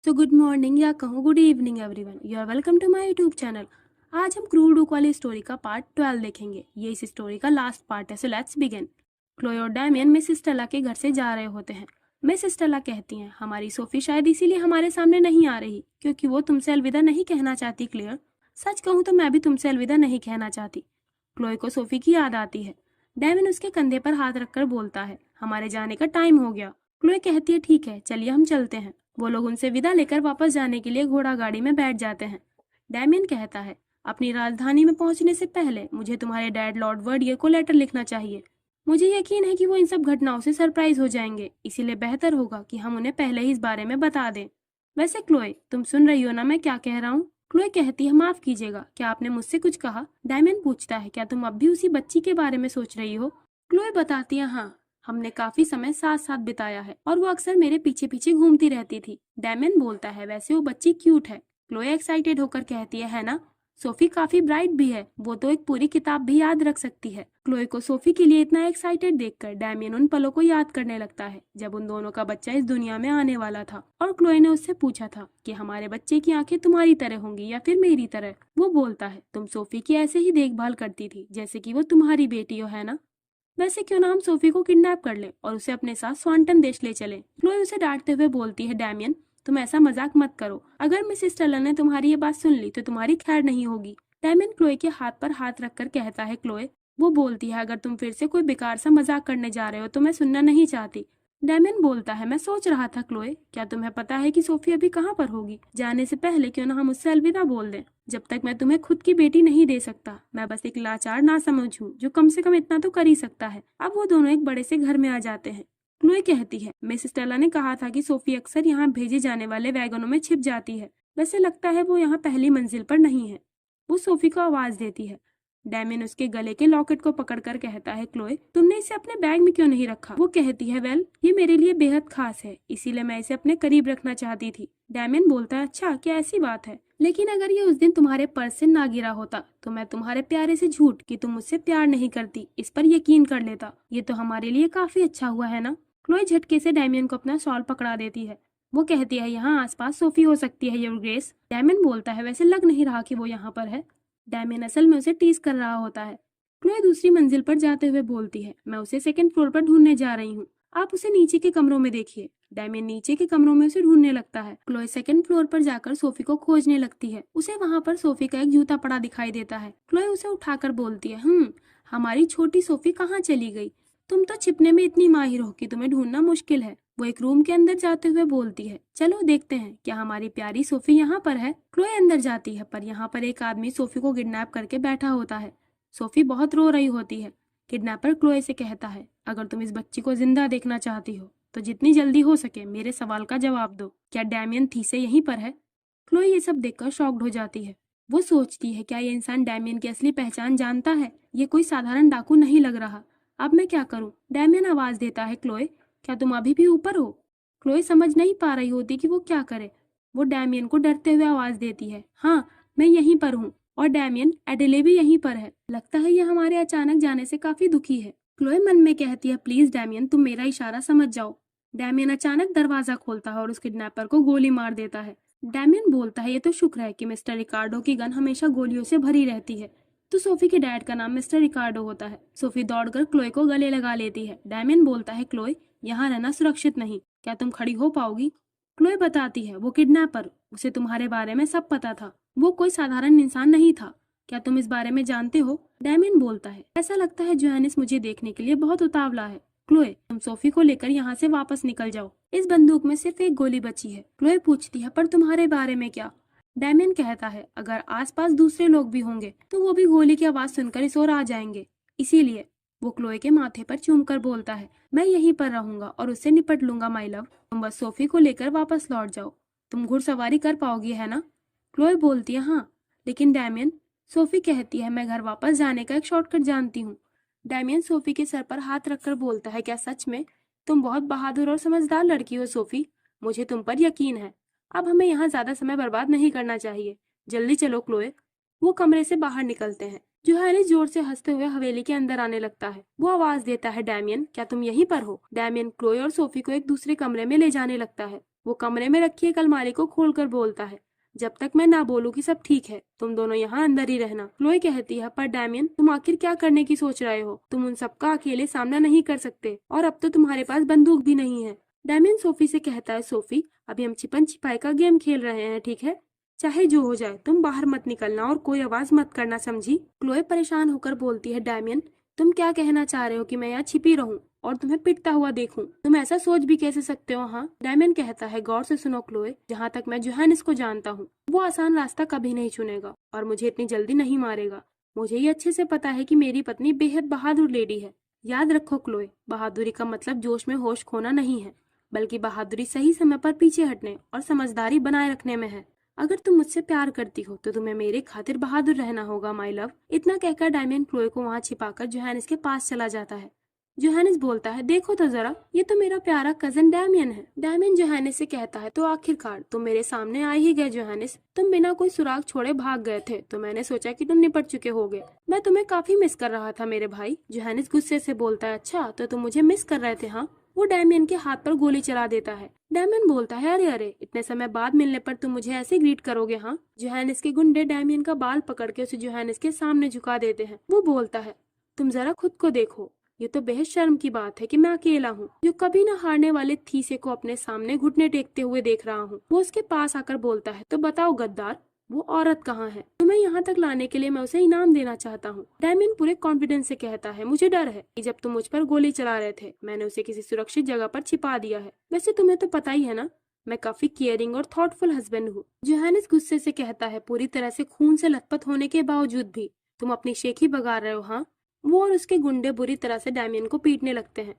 So good morning या कहूँ good evening everyone, you are welcome to my YouTube channel. आज हम crude डुक वाली स्टोरी का पार्ट 12 देखेंगे। ये इस स्टोरी का लास्ट पार्ट है, सो लेट्स बिगिन। क्लोए और डैमियन मिस स्टेला के घर से जा रहे होते हैं। मिस स्टेला कहती हैं, हमारी सोफी शायद इसीलिए हमारे सामने नहीं आ रही क्योंकि वो तुमसे अलविदा नहीं कहना चाहती। क्लियर, सच कहूँ तो मैं भी तुमसे अलविदा नहीं कहना चाहती। क्लोए को सोफी की याद आती है। डैमियन उसके कंधे पर हाथ रखकर बोलता है, हमारे जाने का टाइम हो गया। क्लोए कहती है, ठीक है चलिए हम चलते हैं। वो लोग उनसे विदा लेकर वापस जाने के लिए घोड़ा गाड़ी में बैठ जाते हैं। डैमियन कहता है, अपनी राजधानी में पहुंचने से पहले मुझे तुम्हारे डैड लॉर्ड वर्डियर को लेटर लिखना चाहिए। मुझे यकीन है कि वो इन सब घटनाओं से सरप्राइज हो जाएंगे, इसीलिए बेहतर होगा कि हम उन्हें पहले ही इस बारे में बता दें। वैसे क्लोए, तुम सुन रही हो ना मैं क्या कह रहा हूँ? क्लोए कहती है, माफ कीजिएगा, क्या आपने मुझसे कुछ कहा? डैमियन पूछता है, क्या तुम अब भी उसी बच्ची के बारे में सोच रही हो? क्लोए बताती है, हाँ, हमने काफी समय साथ साथ बिताया है और वो अक्सर मेरे पीछे पीछे घूमती रहती थी। डैमियन बोलता है, वैसे वो बच्ची क्यूट है। क्लोए एक्साइटेड होकर कहती है ना? सोफी काफी ब्राइट भी है, वो तो एक पूरी किताब भी याद रख सकती है। क्लोए को सोफी के लिए इतना एक्साइटेड देखकर डैमियन उन पलों को याद करने लगता है जब उन दोनों का बच्चा इस दुनिया में आने वाला था और क्लोए ने उससे पूछा था कि हमारे बच्चे की आंखें तुम्हारी तरह होंगी या फिर मेरी तरह। वो बोलता है, तुम सोफी की ऐसे ही देखभाल करती थी जैसे कि वो तुम्हारी बेटी हो, है ना? वैसे क्यों ना हम सोफी को किडनैप कर लें और उसे अपने साथ स्वांटन देश ले चलें। क्लोए उसे डांटते हुए बोलती है, डैमियन तुम ऐसा मजाक मत करो, अगर मिसेस टेलर ने तुम्हारी ये बात सुन ली तो तुम्हारी खैर नहीं होगी। डैमियन क्लोए के हाथ पर हाथ रखकर कहता है, क्लोए। वो बोलती है, अगर तुम फिर से कोई बेकार सा मजाक करने जा रहे हो तो मैं सुनना नहीं चाहती। डैमियन बोलता है, मैं सोच रहा था क्लोए, क्या तुम्हें पता है कि सोफी अभी कहाँ पर होगी? जाने से पहले क्यों ना हम उससे अलविदा बोल दें। जब तक मैं तुम्हें खुद की बेटी नहीं दे सकता, मैं बस एक लाचार ना समझ हूँ जो कम से कम इतना तो कर ही सकता है। अब वो दोनों एक बड़े से घर में आ जाते हैं। क्लोए कहती है, मिस स्टेला ने कहा था कि सोफी अक्सर यहाँ भेजे जाने वाले वैगनों में छिप जाती है। वैसे लगता है वो यहाँ पहली मंजिल पर नहीं है। वो सोफी को आवाज देती है। डैमियन उसके गले के लॉकेट को पकड़कर कहता है, क्लोए तुमने इसे अपने बैग में क्यों नहीं रखा? वो कहती है, वेल ये मेरे लिए बेहद खास है, इसीलिए मैं इसे अपने करीब रखना चाहती थी। डैमियन बोलता है, अच्छा क्या ऐसी बात है? लेकिन अगर ये उस दिन तुम्हारे पर्स से ना गिरा होता तो मैं तुम्हारे प्यारे से झूठ कि तुम मुझसे प्यार नहीं करती इस पर यकीन कर लेता। ये तो हमारे लिए काफी अच्छा हुआ है ना? क्लोए झटके से डैमियन को अपना शॉल पकड़ा देती है। वो कहती है, यहाँ आसपास सोफी हो सकती है योर ग्रेस। डैमियन बोलता है, वैसे लग नहीं रहा कि वो यहाँ पर है। डैमियन असल में उसे टीज कर रहा होता है। क्लोए दूसरी मंजिल पर जाते हुए बोलती है, मैं उसे सेकंड फ्लोर पर ढूंढने जा रही हूँ, आप उसे नीचे के कमरों में देखिए। डैमियन नीचे के कमरों में उसे ढूंढने लगता है। क्लोए सेकंड फ्लोर पर जाकर सोफी को खोजने लगती है। उसे वहाँ पर सोफी का एक जूता पड़ा दिखाई देता है। क्लोए उसे उठाकर बोलती है, हमारी छोटी सोफी कहाँ चली गई? तुम तो छिपने में इतनी माहिर हो कि तुम्हें ढूंढना मुश्किल है। वो एक रूम के अंदर जाते हुए बोलती है, चलो देखते हैं क्या हमारी प्यारी सोफी यहाँ पर है। क्लोए अंदर जाती है पर यहाँ पर एक आदमी सोफी को किडनैप करके बैठा होता है। सोफी बहुत रो रही होती है। किडनैपर क्लोए से कहता है, अगर तुम इस बच्ची को जिंदा देखना चाहती हो तो जितनी जल्दी हो सके मेरे सवाल का जवाब दो, क्या डैमियन थीसे यहीं पर है? क्लोए ये सब देखकर शॉक्ड हो जाती है। वो सोचती है, क्या ये इंसान डैमियन की असली पहचान जानता है? ये कोई साधारण डाकू नहीं लग रहा। अब मैं क्या करूं? डैमियन आवाज देता है, क्लोए क्या तुम अभी भी ऊपर हो? क्लोए समझ नहीं पा रही होती कि वो क्या करे। वो डैमियन को डरते हुए आवाज देती है, हाँ मैं यहीं पर हूँ, और डैमियन एडिले भी यहीं पर है। लगता है ये हमारे अचानक जाने से काफी दुखी है। क्लोए मन में कहती है, प्लीज डैमियन तुम मेरा इशारा समझ जाओ। डैमियन अचानक दरवाजा खोलता है और उस किडनैपर को गोली मार देता है। डैमियन बोलता है, ये तो शुक्र है कि मिस्टर रिकार्डो की गन हमेशा गोलियों से भरी रहती है। तो सोफी के डैड का नाम मिस्टर रिकार्डो होता है। सोफी दौड़कर क्लोए को गले लगा लेती है। डैमियन बोलता है, क्लोए यहाँ रहना सुरक्षित नहीं, क्या तुम खड़ी हो पाओगी? क्लोए बताती है, वो किडनैपर, उसे तुम्हारे बारे में सब पता था, वो कोई साधारण इंसान नहीं था, क्या तुम इस बारे में जानते हो? डैमियन बोलता है, ऐसा लगता है जोहानिस मुझे देखने के लिए बहुत उतावला है। क्लोए तुम सोफी को लेकर यहाँ से वापस निकल जाओ, इस बंदूक में सिर्फ एक गोली बची है। क्लोए पूछती है, पर तुम्हारे बारे में क्या? डैमियन कहता है, अगर आसपास दूसरे लोग भी होंगे तो वो भी गोली की आवाज सुनकर इस ओर आ जाएंगे, इसीलिए। वो क्लोए के माथे पर चूमकर बोलता है, मैं यहीं पर रहूंगा और उससे निपट लूंगा माई लव, तुम बस सोफी को लेकर वापस लौट जाओ। तुम घुड़सवारी कर पाओगी है ना? क्लोए बोलती है, हाँ। लेकिन डैमियन, सोफी कहती है, मैं घर वापस जाने का एक शॉर्टकट जानती हूँ। डैमियन सोफी के सर पर हाथ रखकर बोलता है, क्या सच में? तुम बहुत बहादुर और समझदार लड़की हो सोफी, मुझे तुम पर यकीन है। अब हमें यहाँ ज्यादा समय बर्बाद नहीं करना चाहिए, जल्दी चलो क्लोए। वो कमरे से बाहर निकलते हैं। जोहानिस जोर से हंसते हुए हवेली के अंदर आने लगता है। वो आवाज देता है, डैमियन क्या तुम यहीं पर हो? डैमियन क्लोई और सोफी को एक दूसरे कमरे में ले जाने लगता है। वो कमरे में रखी एक अलमारी को खोलकर बोलता है, जब तक मैं ना बोलूं कि सब ठीक है तुम दोनों यहाँ अंदर ही रहना। क्लोई कहती है, पर डैमियन तुम आखिर क्या करने की सोच रहे हो? तुम उन सबका अकेले सामना नहीं कर सकते और अब तो तुम्हारे पास बंदूक भी नहीं है। डैमियन सोफी से कहता है, सोफी अभी हम छिपन छिपाई का गेम खेल रहे हैं, ठीक है? चाहे जो हो जाए तुम बाहर मत निकलना और कोई आवाज मत करना, समझी? क्लोए परेशान होकर बोलती है, डैमियन तुम क्या कहना चाह रहे हो कि मैं यहाँ छिपी रहूं और तुम्हें पिटता हुआ देखूं? तुम ऐसा सोच भी कैसे सकते हो? हाँ, डैमियन कहता है, गौर से सुनो क्लोए, जहाँ तक मैं जोहानिस को जानता हूँ वो आसान रास्ता कभी नहीं चुनेगा और मुझे इतनी जल्दी नहीं मारेगा। मुझे ये अच्छे से पता है कि मेरी पत्नी बेहद बहादुर लेडी है। याद रखो क्लोए, बहादुरी का मतलब जोश में होश खोना नहीं है, बल्कि बहादुरी सही समय पर पीछे हटने और समझदारी बनाए रखने में है। अगर तुम मुझसे प्यार करती हो तो तुम्हें मेरे खातिर बहादुर रहना होगा माय लव। इतना कहकर डैमियन क्लोए को वहाँ छिपाकर जोहानिस के पास चला जाता है। जोहानिस बोलता है, देखो तो जरा, ये तो मेरा प्यारा कजन डैमियन है। डैमियन जोहानिस से कहता है, तो आखिरकार तुम मेरे सामने आ ही गए जोहानिस। तुम बिना कोई सुराग छोड़े भाग गए थे तो मैंने सोचा कि तुम निपट चुके होगे। मैं तुम्हें काफी मिस कर रहा था मेरे भाई। जोहानिस गुस्से से बोलता है, अच्छा तो तुम मुझे मिस कर रहे थे? हाँ। वो डैमियन के हाथ पर गोली चला देता है। डैमियन बोलता है, अरे अरे, इतने समय बाद मिलने पर तुम मुझे ऐसे ग्रीट करोगे? हाँ। जोहानिस के गुंडे डैमियन का बाल पकड़ के उसे जोहानिस के सामने झुका देते हैं। वो बोलता है, तुम जरा खुद को देखो, ये तो बेहद शर्म की बात है कि मैं अकेला हूँ जो कभी न हारने वाले थीसे को अपने सामने घुटने टेकते हुए देख रहा हूँ। वो उसके पास आकर बोलता है, तो बताओ गद्दार, वो औरत कहाँ है? तुम्हें यहाँ तक लाने के लिए मैं उसे इनाम देना चाहता हूँ। डैमियन पूरे कॉन्फिडेंस से कहता है, मुझे डर है कि जब तुम मुझ पर गोली चला रहे थे मैंने उसे किसी सुरक्षित जगह पर छिपा दिया है। वैसे तुम्हें तो पता ही है ना, मैं काफी केयरिंग और थॉटफुल हस्बैंड हूँ। जोहानिस गुस्से से कहता है, पूरी तरह से खून से लथपथ होने के बावजूद भी तुम अपनी शेखी बगा रहे हो? हाँ। वो और उसके गुंडे बुरी तरह से डैमियन को पीटने लगते हैं।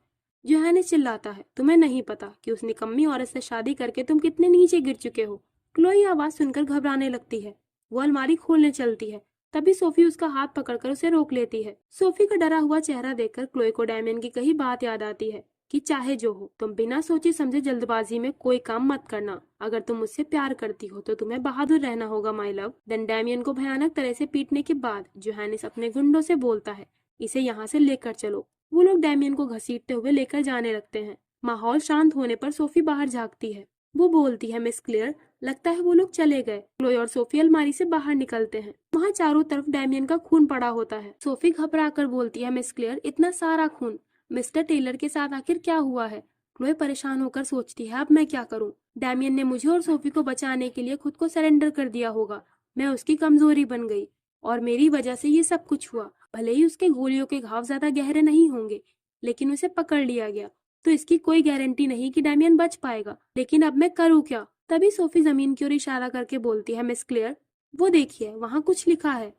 जोहानिस चिल्लाता है, तुम्हें नहीं पता कि उस निकम्मी औरत से शादी करके तुम कितने नीचे गिर चुके हो। क्लोई आवाज सुनकर घबराने लगती है। वो अलमारी खोलने चलती है, तभी सोफी उसका हाथ पकड़कर उसे रोक लेती है। सोफी का डरा हुआ चेहरा देखकर क्लोई को डैमियन की कही बात याद आती है कि चाहे जो हो, तुम बिना सोचे समझे जल्दबाजी में कोई काम मत करना। अगर तुम मुझसे प्यार करती हो तो तुम्हें बहादुर रहना होगा माय लव। देन डैमियन को भयानक तरह से पीटने के बाद जोहानिस अपने गुंडों से बोलता है, इसे यहाँ से लेकर चलो। वो लोग डैमियन को घसीटते हुए लेकर जाने लगते हैं। माहौल शांत होने पर सोफी बाहर झांकती है। वो बोलती है, मिस क्लेयर, लगता है वो लोग चले गए। क्लोई और सोफी अलमारी से बाहर निकलते हैं। वहाँ चारों तरफ डैमियन का खून पड़ा होता है। सोफी घबरा कर बोलती है, मिस क्लेयर, इतना सारा खून, मिस्टर टेलर के साथ आखिर क्या हुआ है? क्लोई परेशान होकर सोचती है, अब मैं क्या करूँ? डैमियन ने मुझे और सोफी को बचाने के लिए खुद को सरेंडर कर दिया होगा। मैं उसकी कमजोरी बन गई और मेरी वजह से ये सब कुछ हुआ। भले ही उसके गोलियों के घाव ज्यादा गहरे नहीं होंगे, लेकिन उसे पकड़ लिया गया तो इसकी कोई गारंटी नहीं कि डैमियन बच पाएगा। लेकिन अब मैं करूँ क्या? तभी सोफी जमीन की ओर इशारा करके बोलती है, मिस क्लेयर, वो देखिए, वहाँ कुछ लिखा है।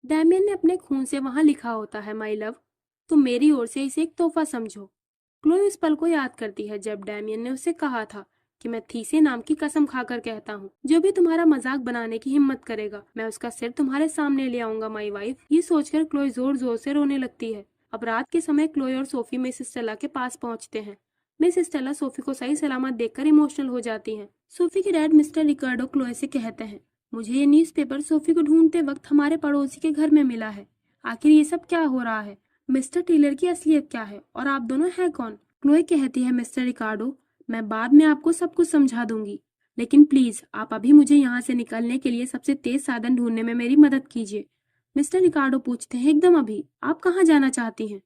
डैमियन ने अपने खून से वहाँ लिखा होता है, माय लव, तुम मेरी ओर से इसे एक तोहफा समझो। क्लोई इस पल को याद करती है जब डैमियन ने उसे कहा था कि मैं थीसे नाम की कसम खाकर कहता हूँ, जो भी तुम्हारा मजाक बनाने की हिम्मत करेगा मैं उसका सिर तुम्हारे सामने ले आऊंगा माय वाइफ। ये सोचकर क्लोई जोर जोर से रोने लगती है। अब रात के समय क्लोई और सोफी मिस स्टेला के पास पहुंचते हैं। मिस स्टेला सोफी को सही सलामत देखकर इमोशनल हो जाती हैं। सोफी के डैड मिस्टर रिकार्डो क्लोई से कहते हैं, मुझे ये न्यूज़पेपर सोफी को ढूंढते वक्त हमारे पड़ोसी के घर में मिला है। आखिर ये सब क्या हो रहा है? मिस्टर टेलर की असलियत क्या है और आप दोनों हैं कौन? क्लोई कहती है, मिस्टर रिकार्डो, मैं बाद में आपको सब कुछ समझा दूंगी, लेकिन प्लीज आप अभी मुझे यहाँ से निकलने के लिए सबसे तेज साधन ढूंढने में मेरी मदद कीजिए। मिस्टर रिकार्डो पूछते हैं, एकदम अभी? आप कहाँ जाना चाहती हैं?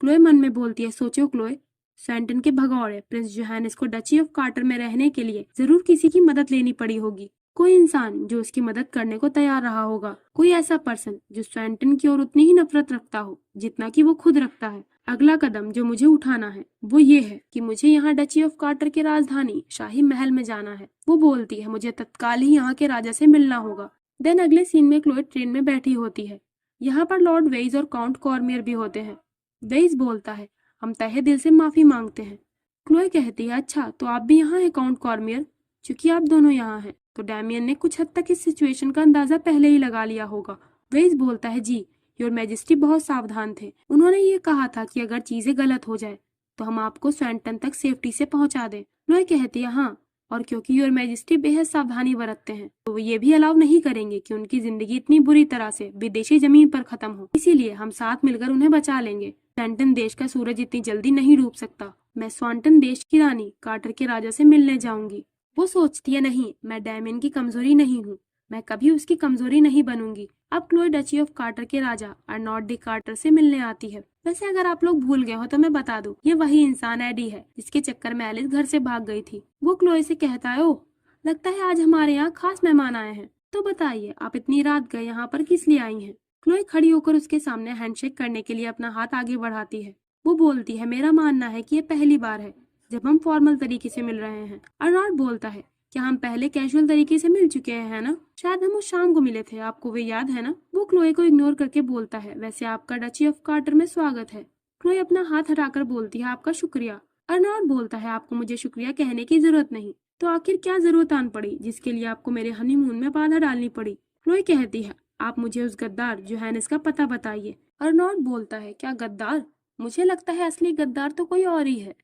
क्लोई मन में बोलती है, सोचो क्लोई, स्वेंटन के भगौड़े प्रिंस जोहानिस को डची ऑफ कार्टर में रहने के लिए जरूर किसी की मदद लेनी पड़ी होगी। कोई इंसान जो उसकी मदद करने को तैयार रहा होगा, कोई ऐसा पर्सन जो स्वेंटन की ओर उतनी ही नफरत रखता हो जितना कि वो खुद रखता है। अगला कदम जो मुझे उठाना है वो ये है कि मुझे यहाँ डची ऑफ कार्टर के राजधानी शाही महल में जाना है। वो बोलती है, मुझे तत्काल ही यहाँ के राजा से मिलना होगा। देन अगले सीन में क्लोई ट्रेन में बैठी होती है। यहाँ पर लॉर्ड वेइज और काउंट कॉर्मियर भी होते हैं। वेइज बोलता है, हम तहे दिल से माफी मांगते हैं। क्लोई कहती है, अच्छा तो आप भी यहाँ हैं काउंट कॉर्मियर? चूंकि आप दोनों यहाँ हैं तो डैमियन ने कुछ हद तक इस सिचुएशन का अंदाजा पहले ही लगा लिया होगा। वेइज बोलता है, जी, योर मैजेस्टी बहुत सावधान थे। उन्होंने ये कहा था कि अगर चीजें गलत हो जाए तो हम आपको स्वेंटन तक सेफ्टी से पहुंचा दें। क्लोई कहती है, हाँ, और क्योंकि योर मैजेस्टी बेहद सावधानी बरतते हैं तो वो ये भी अलाउ नहीं करेंगे कि उनकी जिंदगी इतनी बुरी तरह से विदेशी जमीन पर खत्म हो। इसीलिए हम साथ मिलकर उन्हें बचा लेंगे। स्वैनटन देश का सूरज इतनी जल्दी नहीं डूब सकता। मैं स्वैनटन देश की रानी कार्टर के राजा से मिलने जाऊंगी। वो सोचती है, नहीं, मैं डैमियन की कमजोरी नहीं हूँ, मैं कभी उसकी कमजोरी नहीं बनूंगी। अब क्लोए डची ऑफ कार्टर के राजा अर्नॉल्ड डी कार्टर से मिलने आती है। वैसे अगर आप लोग भूल गए हो तो मैं बता दूं, ये वही इंसान एडी है जिसके चक्कर में एलिस घर से भाग गई थी। वो क्लोए से कहता है, ओह, लगता है आज हमारे यहाँ खास मेहमान आए हैं। तो बताइए, आप इतनी रात गए यहाँ पर किस लिए आई हैं? क्लोए खड़ी होकर उसके सामने हैंडशेक करने के लिए अपना हाथ आगे बढ़ाती है। वो बोलती है, मेरा मानना है कि ये पहली बार है जब हम फॉर्मल तरीके से मिल रहे हैं। अर्नॉल्ड बोलता है, क्या हम पहले कैजुअल तरीके से मिल चुके हैं, है ना? शायद हम उस शाम को मिले थे, आपको वे याद है ना? वो क्लोए को इग्नोर करके बोलता है, वैसे आपका डची ऑफ कार्टर में स्वागत है। क्लोए अपना हाथ हटाकर बोलती है, आपका शुक्रिया। अर्नॉल्ड बोलता है, आपको मुझे शुक्रिया कहने की जरूरत नहीं। तो आखिर क्या जरूरत आन पड़ी जिसके लिए आपको मेरे हनीमून में बाधा डालनी पड़ी? क्लोए कहती है, आप मुझे उस गद्दार जोहानिस का पता बताइए। अर्नॉल्ड बोलता है, क्या गद्दार? मुझे लगता है असली गद्दार तो कोई और ही है।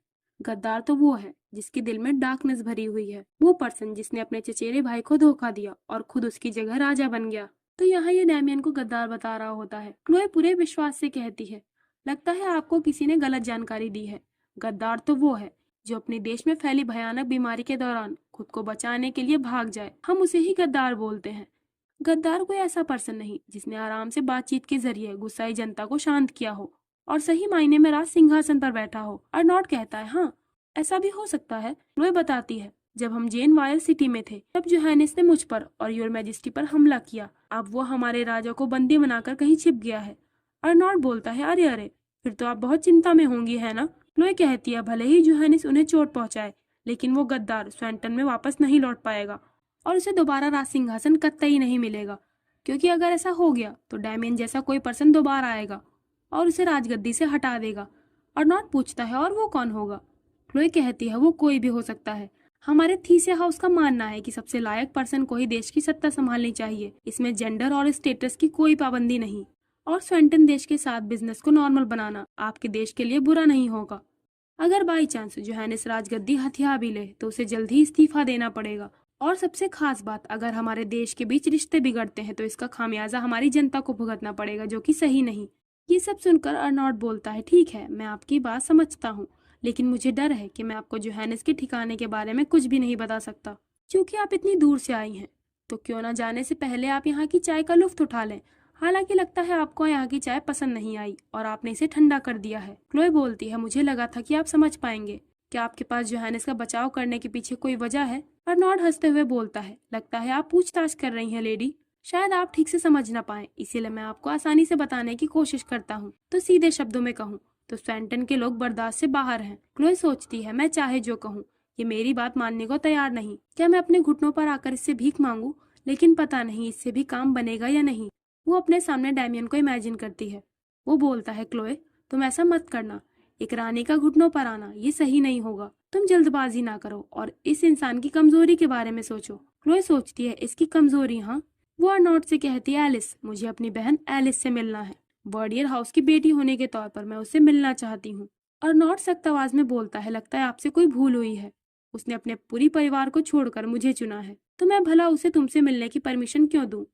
गद्दार तो वो है जिसके दिल में डार्कनेस भरी हुई है, वो पर्सन जिसने अपने चचेरे भाई को धोखा दिया और खुद उसकी जगह राजा बन गया। तो यहाँ ये डैमियन को गद्दार बता रहा होता है। क्लोए पूरे विश्वास से कहती है, लगता है आपको किसी ने गलत जानकारी दी है। गद्दार तो वो है जो अपने देश में फैली भयानक बीमारी के दौरान खुद को बचाने के लिए भाग जाए, हम उसे ही गद्दार बोलते हैं। गद्दार कोई ऐसा पर्सन नहीं जिसने आराम से बातचीत के जरिए गुस्साई जनता को शांत किया हो और सही मायने में राज सिंहासन पर बैठा हो। अर्नॉल्ड कहता है, हाँ, ऐसा भी हो सकता है। क्लोए बताती है, जब हम जेन वायर सिटी में थे तब जोहानिस ने मुझ पर और योर मैजेस्टी पर हमला किया। अब वो हमारे राजा को बंदी बनाकर कहीं छिप गया है। अर्नॉल्ड बोलता है, अरे अरे, फिर तो आप बहुत चिंता में होंगी, है ना? क्लोए कहती है, भले ही जोहानिस उन्हें चोट पहुंचाए, लेकिन वो गद्दार स्वैनटन में वापस नहीं लौट पाएगा और उसे दोबारा राज सिंहासन कतई नहीं मिलेगा, क्योंकि अगर ऐसा हो गया तो डैमियन जैसा कोई पर्सन दोबारा आएगा और उसे राजगद्दी से हटा देगा। अर्नॉल्ड पूछता है, और वो कौन होगा? क्लोए कहती है, वो कोई भी हो सकता है। हमारे थीसिया हाउस का मानना है कि सबसे लायक पर्सन को ही देश की सत्ता संभालनी चाहिए। इसमें जेंडर और स्टेटस की कोई पाबंदी नहीं, और स्वैनटन देश के साथ बिजनेस को नॉर्मल बनाना आपके देश के लिए बुरा नहीं होगा। अगर बाई चांस जोहानिस राजगद्दी हथिया भी ले तो उसे जल्द ही इस्तीफा देना पड़ेगा। और सबसे खास बात, अगर हमारे देश के बीच रिश्ते बिगड़ते हैं तो इसका खामियाजा हमारी जनता को भुगतना पड़ेगा, जो कि सही नहीं। ये सब सुनकर अर्नॉल्ड बोलता है, ठीक है, मैं आपकी बात समझता हूँ, लेकिन मुझे डर है कि मैं आपको जोहानिस के ठिकाने के बारे में कुछ भी नहीं बता सकता, क्योंकि आप इतनी दूर से आई हैं। तो क्यों ना जाने से पहले आप यहाँ की चाय का लुफ्त उठा लें। हालांकि लगता है आपको यहाँ की चाय पसंद नहीं आई और आपने इसे ठंडा कर दिया है। क्लोए बोलती है, मुझे लगा था कि आप समझ पाएंगे। क्या आपके पास जोहानिस का बचाव करने के पीछे कोई वजह है? अर्नॉल्ड हंसते हुए बोलता है, लगता है आप पूछताछ कर रही हैं लेडी। शायद आप ठीक से समझ ना पाए, इसीलिए मैं आपको आसानी से बताने की कोशिश करता हूँ। तो सीधे शब्दों में कहूँ तो स्वैनटन के लोग बर्दाश्त से बाहर हैं। क्लोए सोचती है, मैं चाहे जो कहूँ ये मेरी बात मानने को तैयार नहीं। क्या मैं अपने घुटनों पर आकर इससे भीख मांगू? लेकिन पता नहीं इससे भी काम बनेगा या नहीं। वो अपने सामने डैमियन को इमेजिन करती है। वो बोलता है, क्लोए, तुम ऐसा मत करना। एक रानी का घुटनों पर आना ये सही नहीं होगा। तुम जल्दबाजी ना करो और इस इंसान की कमजोरी के बारे में सोचो। क्लोए सोचती है, इसकी कमजोरी? हाँ। वो अर्नॉल्ड से कहती है, एलिस, मुझे अपनी बहन एलिस से मिलना है। वर्डियर हाउस की बेटी होने के तौर पर मैं उससे मिलना चाहती हूँ। अर्नॉल्ड सख्त आवाज में बोलता है, लगता है आपसे कोई भूल हुई है। उसने अपने पूरी परिवार को छोड़कर मुझे चुना है, तो मैं भला उसे तुमसे मिलने की परमिशन क्यों दूं?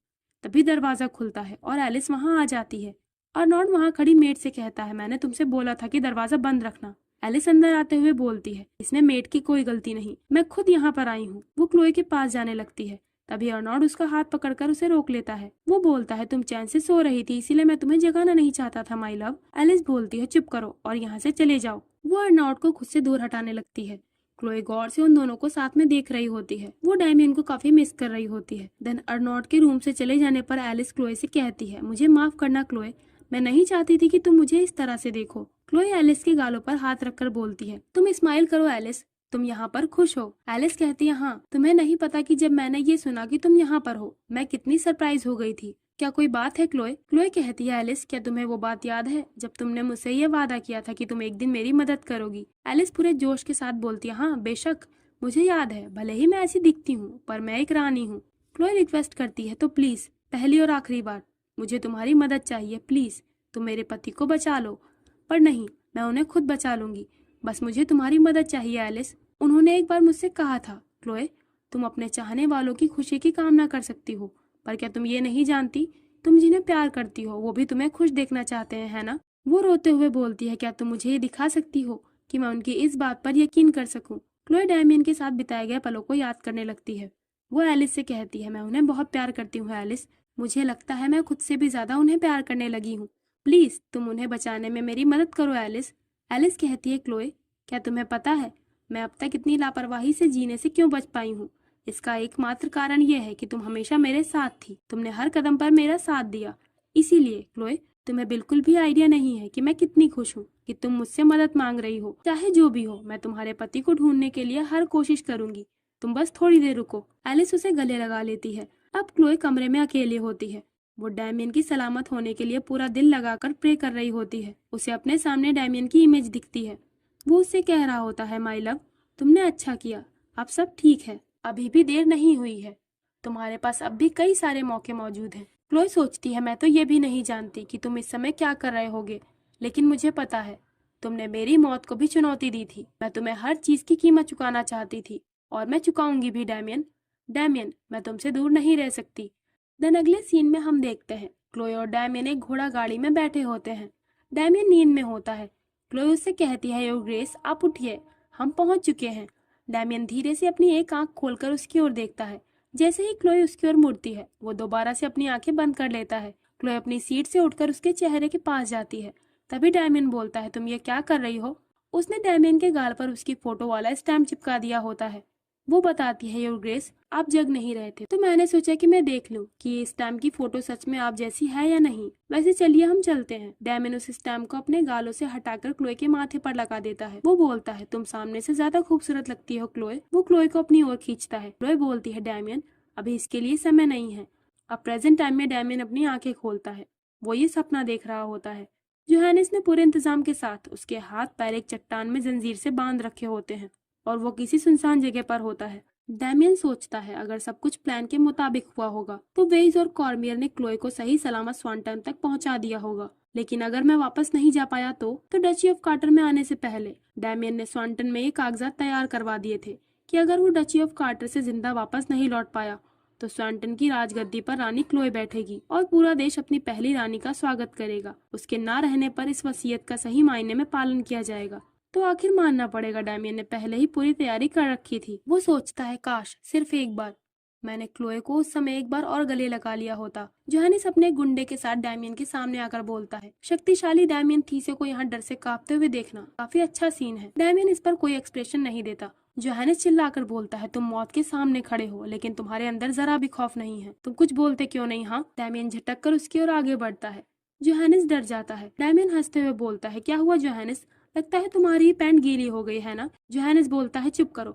तभी दरवाजा खुलता है और एलिस वहां आ जाती है। अर्नॉल्ड वहां खड़ी मेड से कहता है, मैंने तुमसे बोला था कि दरवाजा बंद रखना। एलिस अंदर आते हुए बोलती है, इसमें मेड की कोई गलती नहीं, मैं खुद यहाँ पर आई हूँ। वो क्लोए के पास जाने लगती है, तभी अर्नॉल्ड उसका हाथ पकड़कर उसे रोक लेता है। वो बोलता है, तुम चैन से सो रही थी, इसीलिए मैं तुम्हें जगाना नहीं चाहता था माय लव। एलिस बोलती है, चुप करो और यहाँ से चले जाओ। वो अर्नॉल्ड को खुद से दूर हटाने लगती है। क्लोए गौर से उन दोनों को साथ में देख रही होती है। वो डैमियन को काफी मिस कर रही होती है। देन अर्नॉल्ड के रूम से चले जाने पर एलिस क्लोए से कहती है, मुझे माफ करना क्लोए, मैं नहीं चाहती थी कि तुम मुझे इस तरह से देखो। क्लोए एलिस के गालों पर हाथ रखकर बोलती है, तुम स्माइल करो एलिस, तुम यहाँ पर खुश हो। एलिस कहती है, हाँ, तुम्हें नहीं पता कि जब मैंने ये सुना कि तुम यहाँ पर हो मैं कितनी सरप्राइज हो गई थी। क्या कोई बात है क्लोए? क्लोए कहती है, एलिस, क्या तुम्हें वो बात याद है जब तुमने मुझसे ये वादा किया था कि तुम एक दिन मेरी मदद करोगी? एलिस पूरे जोश के साथ बोलती है, हाँ बेशक मुझे याद है, भले ही मैं ऐसी दिखती हूँ पर मैं एक रानी हूँ। क्लोए रिक्वेस्ट करती है, तो प्लीज पहली और आखिरी बार मुझे तुम्हारी मदद चाहिए, प्लीज तुम मेरे पति को बचा लो। पर नहीं, मैं उन्हें खुद बचा लूंगी, बस मुझे तुम्हारी मदद चाहिए एलिस। उन्होंने एक बार मुझसे कहा था, क्लोए, तुम अपने चाहने वालों की खुशी की कामना कर सकती हो, पर क्या तुम ये नहीं जानती, तुम जिन्हें प्यार करती हो वो भी तुम्हें खुश देखना चाहते हैं, है ना? वो रोते हुए बोलती है, क्या तुम मुझे ये दिखा सकती हो कि मैं उनकी इस बात पर यकीन कर सकूं? क्लोए डैमियन के साथ बिताए गए पलों को याद करने लगती है। वो एलिस से कहती है, मैं उन्हें बहुत प्यार करती हूँ एलिस, मुझे लगता है मैं खुद से भी ज्यादा उन्हें प्यार करने लगी हूँ। प्लीज तुम उन्हें बचाने में मेरी मदद करो एलिस। एलिस कहती है, क्लोए, क्या तुम्हें पता है मैं अब तक इतनी लापरवाही से जीने से क्यों बच पाई हूँ? इसका एकमात्र कारण यह है कि तुम हमेशा मेरे साथ थी, तुमने हर कदम पर मेरा साथ दिया। इसीलिए क्लोए, तुम्हें बिल्कुल भी आइडिया नहीं है कि मैं कितनी खुश हूँ कि तुम मुझसे मदद मांग रही हो। चाहे जो भी हो, मैं तुम्हारे पति को ढूंढने के लिए हर कोशिश करूंगी, तुम बस थोड़ी देर रुको। एलिस उसे गले लगा लेती है। अब क्लोए कमरे में अकेली होती है। वो डैमियन की सलामत होने के लिए पूरा दिल लगाकर प्रे कर रही होती है। उसे अपने सामने डैमियन की इमेज दिखती है। वो उससे कह रहा होता है, माय लव, तुमने अच्छा किया, अब सब ठीक है, अभी भी देर नहीं हुई है, तुम्हारे पास अब भी कई सारे मौके मौजूद हैं। क्लोए सोचती है, मैं तो ये भी नहीं जानती कि तुम इस समय क्या कर रहे होगे, लेकिन मुझे पता है तुमने मेरी मौत को भी चुनौती दी थी। मैं तुम्हें हर चीज की कीमत चुकाना चाहती थी और मैं चुकाऊंगी भी डैमियन। डैमियन, मैं तुमसे दूर नहीं रह सकती। देन अगले सीन में हम देखते हैं क्लोए और डैमियन एक घोड़ा गाड़ी में बैठे होते हैं। डैमियन नींद में होता है। क्लोए उससे कहती है, योर ग्रेस आप उठिए, हम पहुंच चुके हैं। डैमियन धीरे से अपनी एक आंख खोलकर उसकी ओर देखता है। जैसे ही क्लोए उसकी ओर मुड़ती है, वो दोबारा से अपनी आंखें बंद कर लेता है। क्लोए अपनी सीट से उठकर उसके चेहरे के पास जाती है। तभी डैमियन बोलता है, तुम ये क्या कर रही हो? उसने डैमियन के गाल पर उसकी फोटो वाला स्टैम्प चिपका दिया होता है। वो बताती है, योर ग्रेस आप जग नहीं रहे थे, तो मैंने सोचा कि मैं देख लूं कि ये स्टैम्प की फोटो सच में आप जैसी है या नहीं। वैसे चलिए हम चलते हैं। डैमियन उस स्टैम्प को अपने गालों से हटाकर क्लोए के माथे पर लगा देता है। वो बोलता है, तुम सामने से ज्यादा खूबसूरत लगती हो क्लोए। वो क्लोए को अपनी ओर खींचता है। क्लोए बोलती है, डैमियन अभी इसके लिए समय नहीं है। अब प्रेजेंट टाइम में डैमियन अपनी आंखें खोलता है। वो ये सपना देख रहा होता है। जोहानिस ने पूरे इंतजाम के साथ उसके हाथ पैर एक चट्टान में जंजीर से बांध रखे होते हैं और वो किसी सुनसान जगह पर होता है। डैमियन सोचता है, अगर सब कुछ प्लान के मुताबिक हुआ होगा तो वेज और कॉर्मियर ने क्लोए को सही सलामत स्वांटन तक पहुंचा दिया होगा। लेकिन अगर मैं वापस नहीं जा पाया तो डची ऑफ कार्टर में आने से पहले डैमियन ने स्वांटन में ये कागजात तैयार करवा दिए थे कि अगर वो डची ऑफ कार्टर से जिंदा वापस नहीं लौट पाया तो स्वांटन की राजगद्दी पर रानी क्लोए बैठेगी और पूरा देश अपनी पहली रानी का स्वागत करेगा। उसके ना रहने पर इस वसीयत का सही मायने में पालन किया जाएगा। तो आखिर मानना पड़ेगा, डैमियन ने पहले ही पूरी तैयारी कर रखी थी। वो सोचता है, काश सिर्फ एक बार मैंने क्लोए को उस समय एक बार और गले लगा लिया होता। जोहानिस अपने गुंडे के साथ डैमियन के सामने आकर बोलता है, शक्तिशाली डैमियन थीसे को यहाँ डर से कांपते हुए देखना काफी अच्छा सीन है। डैमियन इस पर कोई एक्सप्रेशन नहीं देता। जोहानिस चिल्लाकर बोलता है, तुम मौत के सामने खड़े हो लेकिन तुम्हारे अंदर जरा भी खौफ नहीं है, तुम कुछ बोलते क्यों नहीं? हाँ। डैमियन झटक कर उसकी ओर आगे बढ़ता है। जोहानिस डर जाता है। डैमियन हंसते हुए बोलता है, क्या हुआ जोहानिस, लगता है तुम्हारी पैंट गीली हो गई है ना? जोहानिस बोलता है, चुप करो,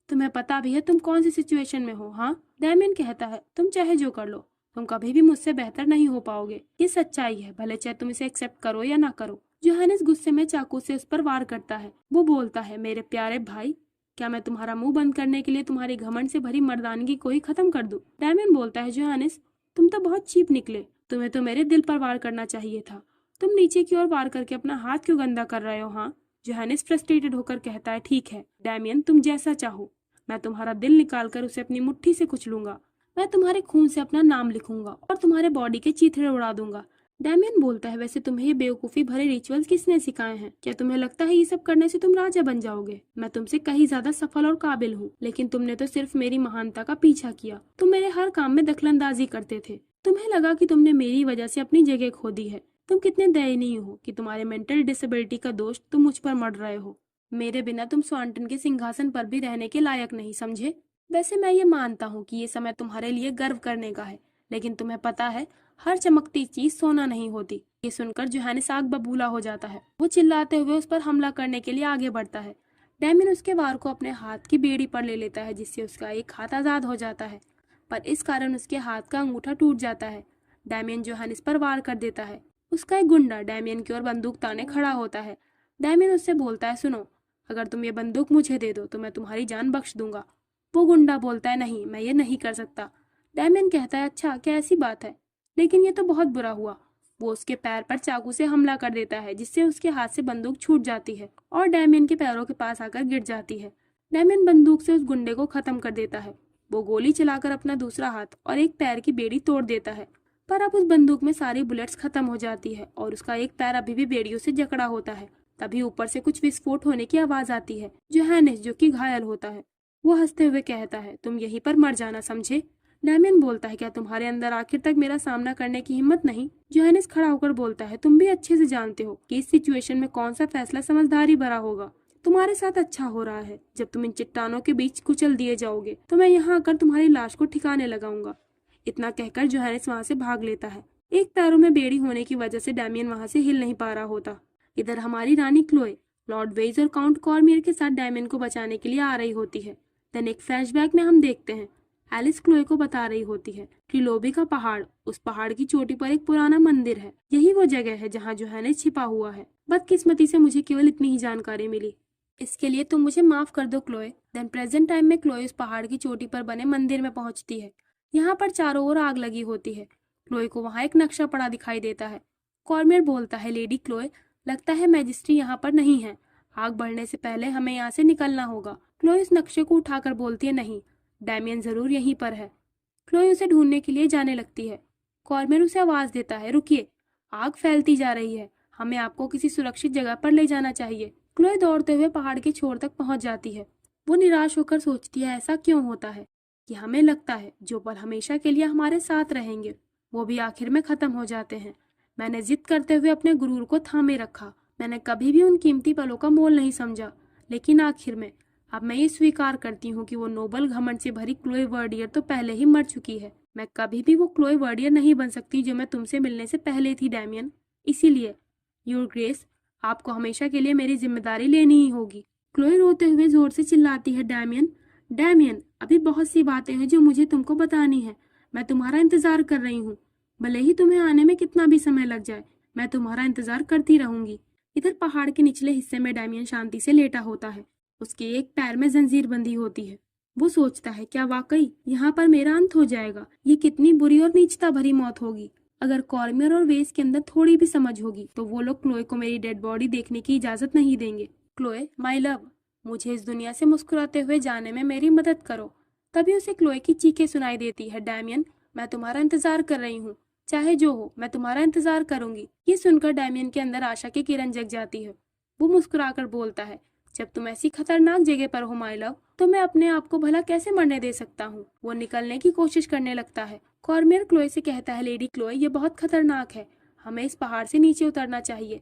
तुम्हें पता भी है तुम कौन सी सिचुएशन में हो? हाँ। डैमियन कहता है, तुम चाहे जो कर लो, तुम कभी भी मुझसे बेहतर नहीं हो पाओगे। ये सच्चाई है, भले चाहे तुम इसे एक्सेप्ट करो या ना करो। जोहानिस गुस्से में चाकू से उस पर वार करता है। वो बोलता है, मेरे प्यारे भाई, क्या मैं तुम्हारा मुंह बंद करने के लिए तुम्हारी घमंड से भरी मर्दानगी को ही खत्म कर दूं? डैमियन बोलता है, जोहानिस तुम तो बहुत चीप निकले, तुम्हें तो मेरे दिल पर वार करना चाहिए था। तुम नीचे की ओर वार करके अपना हाथ क्यों गंदा कर रहे हो? हाँ। जोहानिस फ्रस्ट्रेटेड होकर कहता है, ठीक है डैमियन, तुम जैसा चाहो, मैं तुम्हारा दिल निकाल कर उसे अपनी मुट्ठी से कुचलूंगा। मैं तुम्हारे खून से अपना नाम लिखूंगा और तुम्हारे बॉडी के चीथड़े उड़ा दूंगा। डैमियन बोलता है, वैसे तुम्हें ये बेवकूफी भरे रिचुअल्स किसने सिखाए हैं? क्या तुम्हें लगता है ये सब करने से तुम राजा बन जाओगे? मैं तुमसे कहीं ज्यादा सफल और काबिल हूँ, लेकिन तुमने तो सिर्फ मेरी महानता का पीछा किया। तुम मेरे हर काम में दखलंदाजी करते थे। तुम्हें लगा कि तुमने मेरी वजह से अपनी जगह खो दी है। तुम कितने दयनीय हो कि तुम्हारे मेंटल डिसेबिलिटी का दोष तुम मुझ पर मढ़ रहे हो। मेरे बिना तुम स्वांटन के सिंहासन पर भी रहने के लायक नहीं, समझे? वैसे मैं ये मानता हूँ कि ये समय तुम्हारे लिए गर्व करने का है, लेकिन तुम्हें पता है हर चमकती चीज सोना नहीं होती। ये सुनकर जोहानिस आग बबूला हो जाता है। वो चिल्लाते हुए उस पर हमला करने के लिए आगे बढ़ता है। डैमियन उसके वार को अपने हाथ की बेड़ी पर ले लेता है, जिससे उसका एक हाथ आजाद हो जाता है, पर इस कारण उसके हाथ का अंगूठा टूट जाता है। डैमियन जोहानिस पर वार कर देता है। उसका एक गुंडा डैमियन की ओर बंदूक ताने खड़ा होता है। डैमियन उससे बोलता है, सुनो, अगर तुम ये बंदूक मुझे दे दो तो मैं तुम्हारी जान बख्श दूंगा। वो गुंडा बोलता है, नहीं, मैं ये नहीं कर सकता। डैमियन कहता है, अच्छा क्या ऐसी बात है, लेकिन ये तो बहुत बुरा हुआ। वो उसके पैर पर चाकू से हमला कर देता है, जिससे उसके हाथ से बंदूक छूट जाती है और डैमियन के पैरों के पास आकर गिर जाती है। डैमियन बंदूक से उस गुंडे को खत्म कर देता है। वो गोली चलाकर अपना दूसरा हाथ और एक पैर की बेड़ी तोड़ देता है, पर अब उस बंदूक में सारी बुलेट्स खत्म हो जाती है और उसका एक पैर अभी भी बेड़ियों से जकड़ा होता है। तभी ऊपर से कुछ विस्फोट होने की आवाज आती है। जोहानिस, जो कि घायल होता है, वो हंसते हुए कहता है, तुम यहीं पर मर जाना, समझे? डैमियन बोलता है, क्या तुम्हारे अंदर आखिर तक मेरा सामना करने की हिम्मत नहीं? जोहानिस खड़ा होकर बोलता है, तुम भी अच्छे से जानते हो कि इस सिचुएशन में कौन सा फैसला समझदारी भरा होगा। तुम्हारे साथ अच्छा हो रहा है। जब तुम इन चट्टानों के बीच कुचल दिए जाओगे तो मैं यहाँ आकर तुम्हारी लाश को ठिकाने लगाऊंगा। इतना कहकर जोहानिस वहां से भाग लेता है। एक पैरों में बेड़ी होने की वजह से डैमियन वहां से हिल नहीं पा रहा होता। इधर हमारी रानी क्लोए लॉर्ड वेज और काउंट कॉर्मियर के साथ डैमियन को बचाने के लिए आ रही होती है। देन एक फ्लैशबैक में हम देखते हैं एलिस क्लोए को बता रही होती है कि लोबी का पहाड़, उस पहाड़ की चोटी पर एक पुराना मंदिर है। यही वो जगह है जहाँ जोहानिस छिपा हुआ है। बदकिस्मती से मुझे केवल इतनी ही जानकारी मिली। इसके लिए तुम मुझे माफ कर दो क्लोए। देन प्रेजेंट टाइम में क्लोए उस पहाड़ की चोटी पर बने मंदिर में पहुंचती है। यहाँ पर चारों ओर आग लगी होती है। क्लोए को वहाँ एक नक्शा पड़ा दिखाई देता है। कॉर्मियर बोलता है, लेडी क्लोए, लगता है मैजिस्ट्री यहाँ पर नहीं है। आग बढ़ने से पहले हमें यहाँ से निकलना होगा। क्लोए इस नक्शे को उठाकर बोलती है, नहीं, डैमियन जरूर यहीं पर है। क्लोए उसे ढूंढने के लिए जाने लगती है। कॉर्मियर उसे आवाज देता है, रुकिए, आग फैलती जा रही है, हमें आपको किसी सुरक्षित जगह पर ले जाना चाहिए। क्लोए दौड़ते हुए पहाड़ के छोर तक पहुंच जाती है। वो निराश होकर सोचती है, ऐसा क्यों होता है कि हमें लगता है जो पल हमेशा के लिए हमारे साथ रहेंगे वो भी आखिर में खत्म हो जाते हैं। मैंने जिद करते हुए अपने गुरूर को थामे रखा। मैंने कभी भी उन कीमती पलों का मोल नहीं समझा, लेकिन आखिर में अब मैं ये स्वीकार करती हूँ कि वो नोबल घमंड से भरी क्लोए वर्डियर तो पहले ही मर चुकी है। मैं कभी भी वो क्लोए वर्डियर नहीं बन सकती जो मैं तुमसे मिलने से पहले थी डैमियन। इसीलिए योर ग्रेस, आपको हमेशा के लिए मेरी जिम्मेदारी लेनी ही होगी। क्लोए रोते हुए जोर से चिल्लाती है, डैमियन, डैमियन, अभी बहुत सी बातें हैं जो मुझे तुमको बतानी है। मैं तुम्हारा इंतजार कर रही हूँ। भले ही तुम्हें आने में कितना भी समय लग जाए, मैं तुम्हारा इंतजार करती रहूंगी। इधर पहाड़ के निचले हिस्से में डैमियन शांति से लेटा होता है। उसके एक पैर में जंजीर बंधी होती है। वो सोचता है, क्या वाकई यहाँ पर मेरा अंत हो जाएगा? ये कितनी बुरी और नीचता भरी मौत होगी। अगर कॉर्मियर और वेस के अंदर थोड़ी भी समझ होगी तो वो लोग क्लोए को मेरी डेड बॉडी देखने की इजाजत नहीं देंगे। क्लोए, माय लव, मुझे इस दुनिया से मुस्कुराते हुए जाने में मेरी मदद करो। तभी उसे क्लोए की चीखें सुनाई देती है, डैमियन, मैं तुम्हारा इंतजार कर रही हूँ, चाहे जो हो मैं तुम्हारा इंतजार करूंगी। ये सुनकर डैमियन के अंदर आशा की किरण जग जाती है। वो मुस्कुराकर बोलता है, जब तुम ऐसी खतरनाक जगह पर हो माय लव, तो मैं अपने आप को भला कैसे मरने दे सकता हूँ। वो निकलने की कोशिश करने लगता है। कॉर्मियर क्लोए से कहता है, लेडी क्लोए, ये बहुत खतरनाक है, हमें इस पहाड़ से नीचे उतरना चाहिए।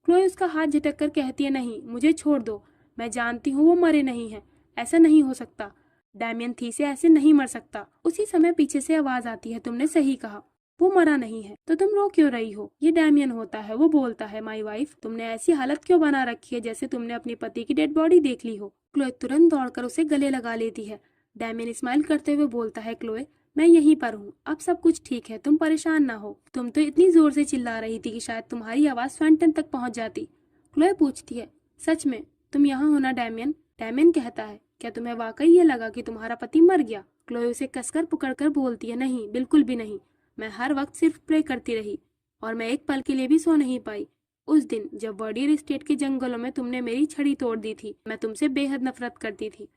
क्लोए उसका हाथ झटक कर कहती है, नहीं, मुझे छोड़ दो, मैं जानती हूँ वो मरे नहीं है, ऐसा नहीं हो सकता। डैमियन थी से ऐसे नहीं मर सकता। उसी समय पीछे से आवाज आती है, तुमने सही कहा, वो मरा नहीं है, तो तुम रो क्यों रही हो? ये डैमियन होता है। वो बोलता है, माय वाइफ, तुमने ऐसी हालत क्यों बना रखी है जैसे तुमने अपने पति की डेड बॉडी देख ली हो। क्लोए तुरंत दौड़कर उसे गले लगा लेती है। डैमियन स्माइल करते हुए बोलता है, क्लोए, मैं यहीं पर हूँ, अब सब कुछ ठीक है, तुम परेशान ना हो। तुम तो इतनी जोर से चिल्ला रही थी कि शायद तुम्हारी आवाज फैंटन तक पहुंच जाती। क्लोए पूछती है, सच में तुम यहाँ हो ना डैमियन? डैमियन कहता है, क्या तुम्हें वाकई ये लगा कि तुम्हारा पति मर गया? क्लोए उसे कसकर पकड़कर बोलती है, नहीं, बिल्कुल भी नहीं, मैं हर वक्त सिर्फ प्रे करती रही और मैं एक पल के लिए भी सो नहीं पाई। उस दिन जब वर्डियर स्टेट के जंगलों में तुमने मेरी छड़ी तोड़ दी थी, मैं तुमसे बेहद नफरत करती थी।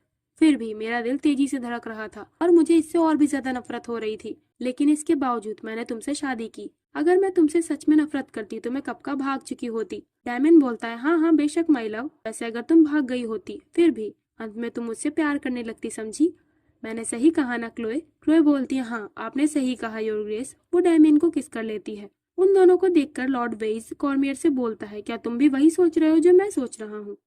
फिर भी मेरा दिल तेजी से धड़क रहा था और मुझे इससे और भी ज्यादा नफरत हो रही थी, लेकिन इसके बावजूद मैंने तुमसे शादी की। अगर मैं तुमसे सच में नफरत करती तो मैं कब का भाग चुकी होती। डैमियन बोलता है, हाँ हाँ, बेशक माय लव, वैसे अगर तुम भाग गई होती फिर भी अंत में तुम मुझसे प्यार करने लगती, समझी? मैंने सही कहा ना क्लोए? क्लोए बोलती है, हाँ, आपने सही कहा योर ग्रेस। वो डैमियन को किस कर लेती है। उन दोनों को देखकर लॉर्ड वेज कॉर्मियर से बोलता है, क्या तुम भी वही सोच रहे हो जो मैं सोच रहा हूँ?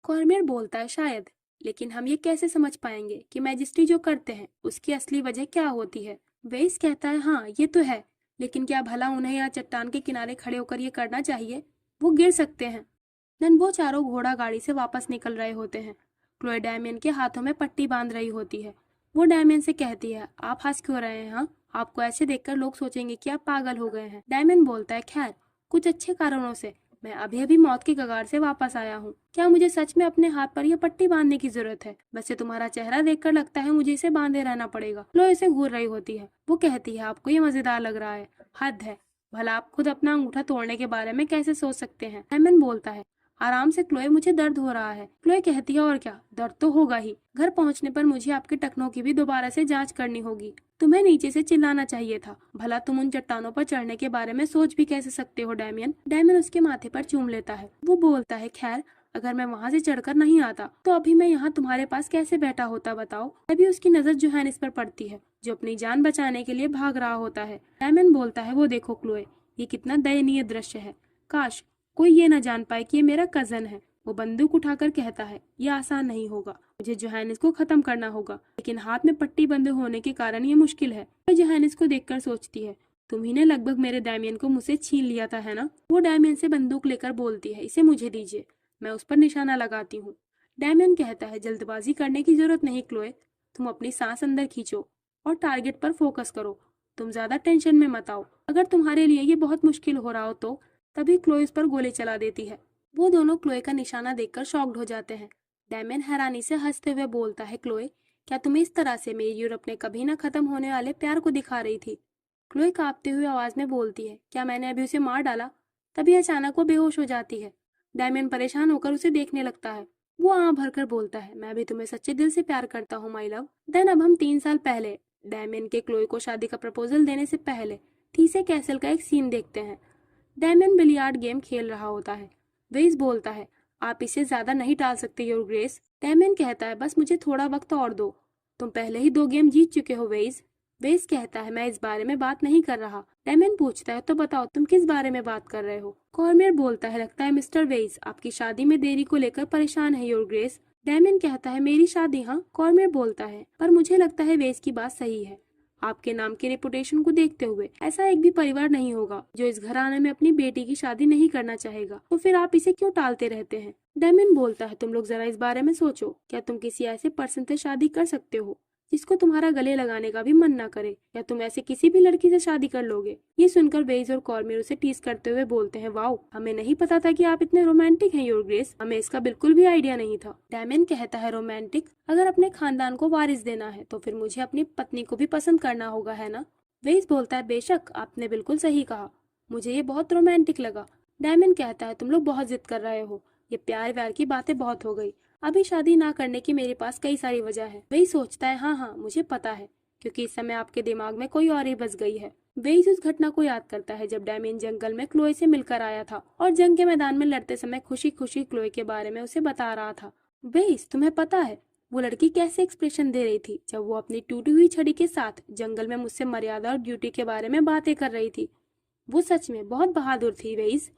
कॉर्मियर बोलता है, शायद, लेकिन हम ये कैसे समझ पाएंगे कि मैजिस्ट्री जो करते हैं उसकी असली वजह क्या होती है? वेस कहता है, हाँ ये तो है, लेकिन क्या भला उन्हें यहाँ चट्टान के किनारे खड़े होकर ये करना चाहिए? वो गिर सकते हैं। देन वो चारों घोड़ा गाड़ी से वापस निकल रहे होते हैं। क्लोए डैमियन के हाथों में पट्टी बांध रही होती है। वो डैमियन से कहती है, आप हंस क्यों रहे हैं? हाँ, आपको ऐसे देखकर लोग सोचेंगे कि आप पागल हो गए हैं। डैमियन बोलता है, खैर, कुछ अच्छे कारणों से मैं अभी अभी मौत की कगार से वापस आया हूँ। क्या मुझे सच में अपने हाथ पर यह पट्टी बांधने की जरूरत है? वैसे तुम्हारा चेहरा देखकर लगता है मुझे इसे बांधे रहना पड़ेगा। क्लोए इसे घूर रही होती है। वो कहती है, आपको ये मजेदार लग रहा है? हद है, भला आप खुद अपना अंगूठा तोड़ने के बारे में कैसे सोच सकते हैं? डैमियन बोलता है, आराम से क्लोए, मुझे दर्द हो रहा है। क्लोए कहती है और क्या, दर्द तो होगा ही। घर पहुंचने पर मुझे आपके टखनों की भी दोबारा से जांच करनी होगी। तुम्हें नीचे से चिल्लाना चाहिए था। भला तुम उन चट्टानों पर चढ़ने के बारे में सोच भी कैसे सकते हो डैमियन। डैमियन उसके माथे पर चूम लेता है। वो बोलता है, खैर अगर मैं वहाँ से चढ़कर नहीं आता तो अभी मैं यहाँ तुम्हारे पास कैसे बैठा होता बताओ। अभी उसकी नजर जोहानिस पर पड़ती है, जो अपनी जान बचाने के लिए भाग रहा होता है। डैमियन बोलता है, वो देखो क्लोए, ये कितना दयनीय दृश्य है। काश कोई ये न जान पाए कि ये मेरा कजन है। वो बंदूक उठाकर कहता है, ये आसान नहीं होगा, मुझे जोहानिस को खत्म करना होगा, लेकिन हाथ में पट्टी बंधे होने के कारण ये मुश्किल है। जोहानिस को देखकर सोचती है, तुम्ही ने लगभग मेरे डैमियन को मुझसे छीन लिया था, है ना। वो डैमियन से बंदूक लेकर बोलती है, इसे मुझे दीजिए, मैं उस पर निशाना लगाती हूँ। डैमियन कहता है, जल्दबाजी करने की जरूरत नहीं क्लोए, तुम अपनी सांस अंदर खींचो और टारगेट पर फोकस करो। तुम ज्यादा टेंशन में मत आओ। अगर तुम्हारे लिए ये बहुत मुश्किल हो रहा हो तो। तभी क्लोए उस पर गोली चला देती है। वो दोनों क्लोए का निशाना देखकर शॉक्ड हो जाते हैं। डैमियन हैरानी से हंसते हुए बोलता है, क्लोए, क्या तुम इस तरह से मेरी और अपने कभी न खत्म होने वाले प्यार को दिखा रही थी। क्लोए कांपते हुए आवाज में बोलती है, क्या मैंने अभी उसे मार डाला। तभी अचानक वो बेहोश हो जाती है। डैमियन परेशान होकर उसे देखने लगता है। वो आंख भरकर बोलता है, मैं भी तुम्हें सच्चे दिल से प्यार करता हूँ माई लव। देन अब हम 3 साल पहले डैमियन के क्लोए को शादी का प्रपोजल देने से पहले थीसे कैसल का एक सीन देखते हैं। डैमियन बिलियार्ड गेम खेल रहा होता है। वेस बोलता है, आप इसे ज्यादा नहीं टाल सकते योर ग्रेस। डैमियन कहता है, बस मुझे थोड़ा वक्त और दो, तुम पहले ही 2 गेम जीत चुके हो वेस। वेस कहता है, मैं इस बारे में बात नहीं कर रहा। डैमियन पूछता है, तो बताओ तुम किस बारे में बात कर रहे हो। कॉर्मियर बोलता है, लगता है मिस्टर वेस आपकी शादी में देरी को लेकर परेशान है योर ग्रेस। डैमियन कहता है, मेरी शादी, हाँ। कॉर्मियर बोलता है, पर मुझे लगता है वेस की बात सही है। आपके नाम की रेपुटेशन को देखते हुए ऐसा एक भी परिवार नहीं होगा जो इस घराने में अपनी बेटी की शादी नहीं करना चाहेगा, तो फिर आप इसे क्यों टालते रहते हैं। डैमियन बोलता है, तुम लोग जरा इस बारे में सोचो, क्या तुम किसी ऐसे पर्सन से शादी कर सकते हो जिसको तुम्हारा गले लगाने का भी मन ना करे, या तुम ऐसे किसी भी लड़की से शादी कर लोगे। ये सुनकर वेज और कॉर्मियर उसे टीज करते हुए बोलते हैं, वाओ, हमें नहीं पता था कि आप इतने रोमांटिक हैं योर ग्रेस, हमें इसका बिल्कुल भी आइडिया नहीं था। डैमियन कहता है, रोमांटिक, अगर अपने खानदान को वारिस देना है तो फिर मुझे अपनी पत्नी को भी पसंद करना होगा, है ना। वेज बोलता है, बेशक, आपने बिल्कुल सही कहा, मुझे ये बहुत रोमांटिक लगा। डैमियन कहता है, तुम लोग बहुत जिद कर रहे हो, ये प्यार व्यार की बातें बहुत हो गई, अभी शादी ना करने की मेरे पास कई सारी वजह है। वही सोचता है, हाँ हाँ मुझे पता है, क्योंकि इस समय आपके दिमाग में कोई और ही बस गई है। वेइस उस घटना को याद करता है जब डैमियन जंगल में क्लोए से मिलकर आया था और जंग के मैदान में लड़ते समय खुशी खुशी क्लोए के बारे में उसे बता रहा था। वेइस, तुम्हें पता है वो लड़की कैसे एक्सप्रेशन दे रही थी जब वो अपनी टूटी हुई छड़ी के साथ जंगल में मुझसे मर्यादा और ड्यूटी के बारे में बातें कर रही थी। वो सच में बहुत बहादुर थी वेइस।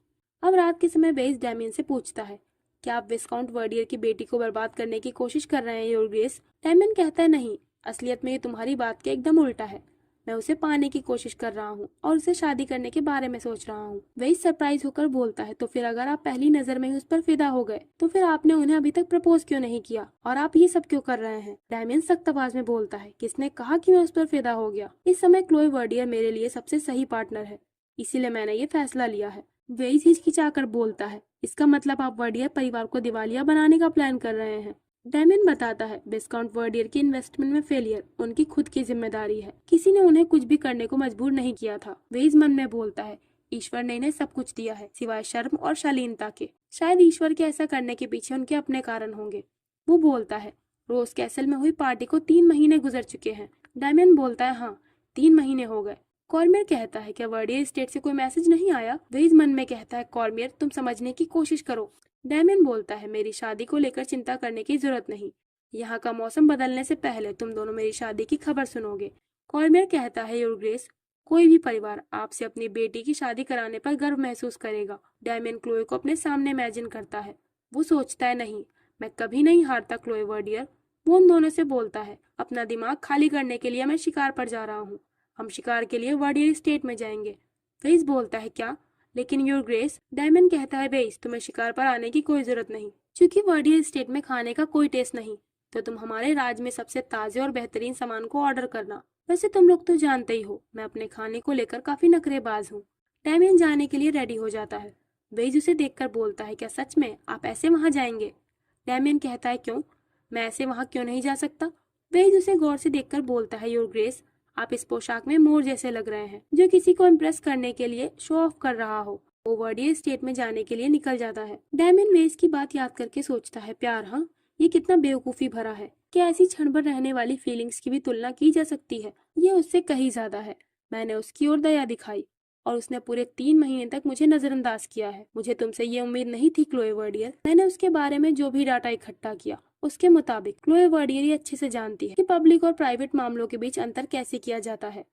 अब रात के समय वेइस डैमियन से पूछता है, क्या आप विस्काउंट वर्डियर की बेटी को बर्बाद करने की कोशिश कर रहे हैं योर ग्रेस। डैमियन कहता है, नहीं, असलियत में ये तुम्हारी बात के एकदम उल्टा है। मैं उसे पाने की कोशिश कर रहा हूँ और उसे शादी करने के बारे में सोच रहा हूँ। वही सरप्राइज होकर बोलता है, तो फिर अगर आप पहली नजर में ही उस पर फिदा हो गए तो फिर आपने उन्हें अभी तक प्रपोज क्यों नहीं किया और आप ये सब क्यों कर रहे हैं। डैमियन सख्त आवाज में बोलता है, किसने कहा कि मैं उस पर फिदा हो गया। इस समय क्लोए वर्डियर मेरे लिए सबसे सही पार्टनर है, इसीलिए मैंने ये फैसला लिया है। वेइस हिचकिचाकर बोलता है, इसका मतलब आप वर्डियर परिवार को दिवालिया बनाने का प्लान कर रहे हैं। डैमियन बताता है, विस्काउंट वर्डियर की इन्वेस्टमेंट में फेलियर उनकी खुद की जिम्मेदारी है, किसी ने उन्हें कुछ भी करने को मजबूर नहीं किया था। वेइस मन में बोलता है, ईश्वर ने इन्हें सब कुछ दिया है सिवाय शर्म और शालीनता के। शायद ईश्वर के ऐसा करने के पीछे उनके अपने कारण होंगे। वो बोलता है, रोज कैसल में हुई पार्टी को 3 महीने गुजर चुके हैं। डैमियन बोलता है, हाँ 3 महीने हो गए। कॉर्मियर कहता है, क्या वर्डियर स्टेट से कोई मैसेज नहीं आया। वेइस मन में कहता है, कॉर्मियर तुम समझने की कोशिश करो। डैमियन बोलता है, मेरी शादी को लेकर चिंता करने की जरूरत नहीं, यहाँ का मौसम बदलने से पहले तुम दोनों मेरी शादी की खबर सुनोगे। कॉर्मियर कहता है, योर ग्रेस, कोई भी परिवार आपसे अपनी बेटी की शादी कराने पर गर्व महसूस करेगा। डैमियन क्लोए को अपने सामने इमेजिन करता है। वो सोचता है, नहीं, मैं कभी नहीं हारता क्लोए वर्डियर। वो उन दोनों से बोलता है, अपना दिमाग खाली करने के लिए मैं शिकार पर जा रहा हूँ, हम शिकार के लिए वर्डियर स्टेट में जाएंगे। वेइस बोलता है, क्या, लेकिन योर ग्रेस। डैमियन कहता है, वेइस तुम्हें शिकार पर आने की कोई जरूरत नहीं, क्योंकि वर्डियर स्टेट में खाने का कोई टेस्ट नहीं, तो तुम हमारे राज्य में सबसे ताजे और बेहतरीन सामान को ऑर्डर करना। वैसे तुम लोग तो जानते ही हो मैं अपने खाने को लेकर काफी नखरेबाज हूँ। डैमियन जाने के लिए रेडी हो जाता है। वेइस उसे देखकर बोलता है, क्या सच में आप ऐसे वहां जाएंगे। डैमियन कहता है, क्यों, मैं ऐसे वहां क्यों नहीं जा सकता। वेइस उसे गौर से देखकर बोलता है, योर ग्रेस, आप इस पोशाक में मोर जैसे लग रहे हैं जो किसी को इम्प्रेस करने के लिए शो ऑफ कर रहा हो। वो वर्डियर स्टेट में जाने के लिए निकल जाता है। डैमियन वेस की बात याद करके सोचता है, प्यार, हाँ, ये कितना बेवकूफी भरा है। क्या ऐसी क्षण भर रहने वाली फीलिंग्स की भी तुलना की जा सकती है? ये उससे कहीं ज्यादा है। मैंने उसकी ओर दया दिखाई और उसने पूरे 3 महीने तक मुझे नजरअंदाज किया है। मुझे तुमसे ये उम्मीद नहीं थी क्लोए वर्डियर। मैंने उसके बारे में जो भी डाटा इकट्ठा किया उसके मुताबिक क्लोए वर्डियर ये अच्छे से जानती है कि पब्लिक और प्राइवेट मामलों के बीच अंतर कैसे किया जाता है।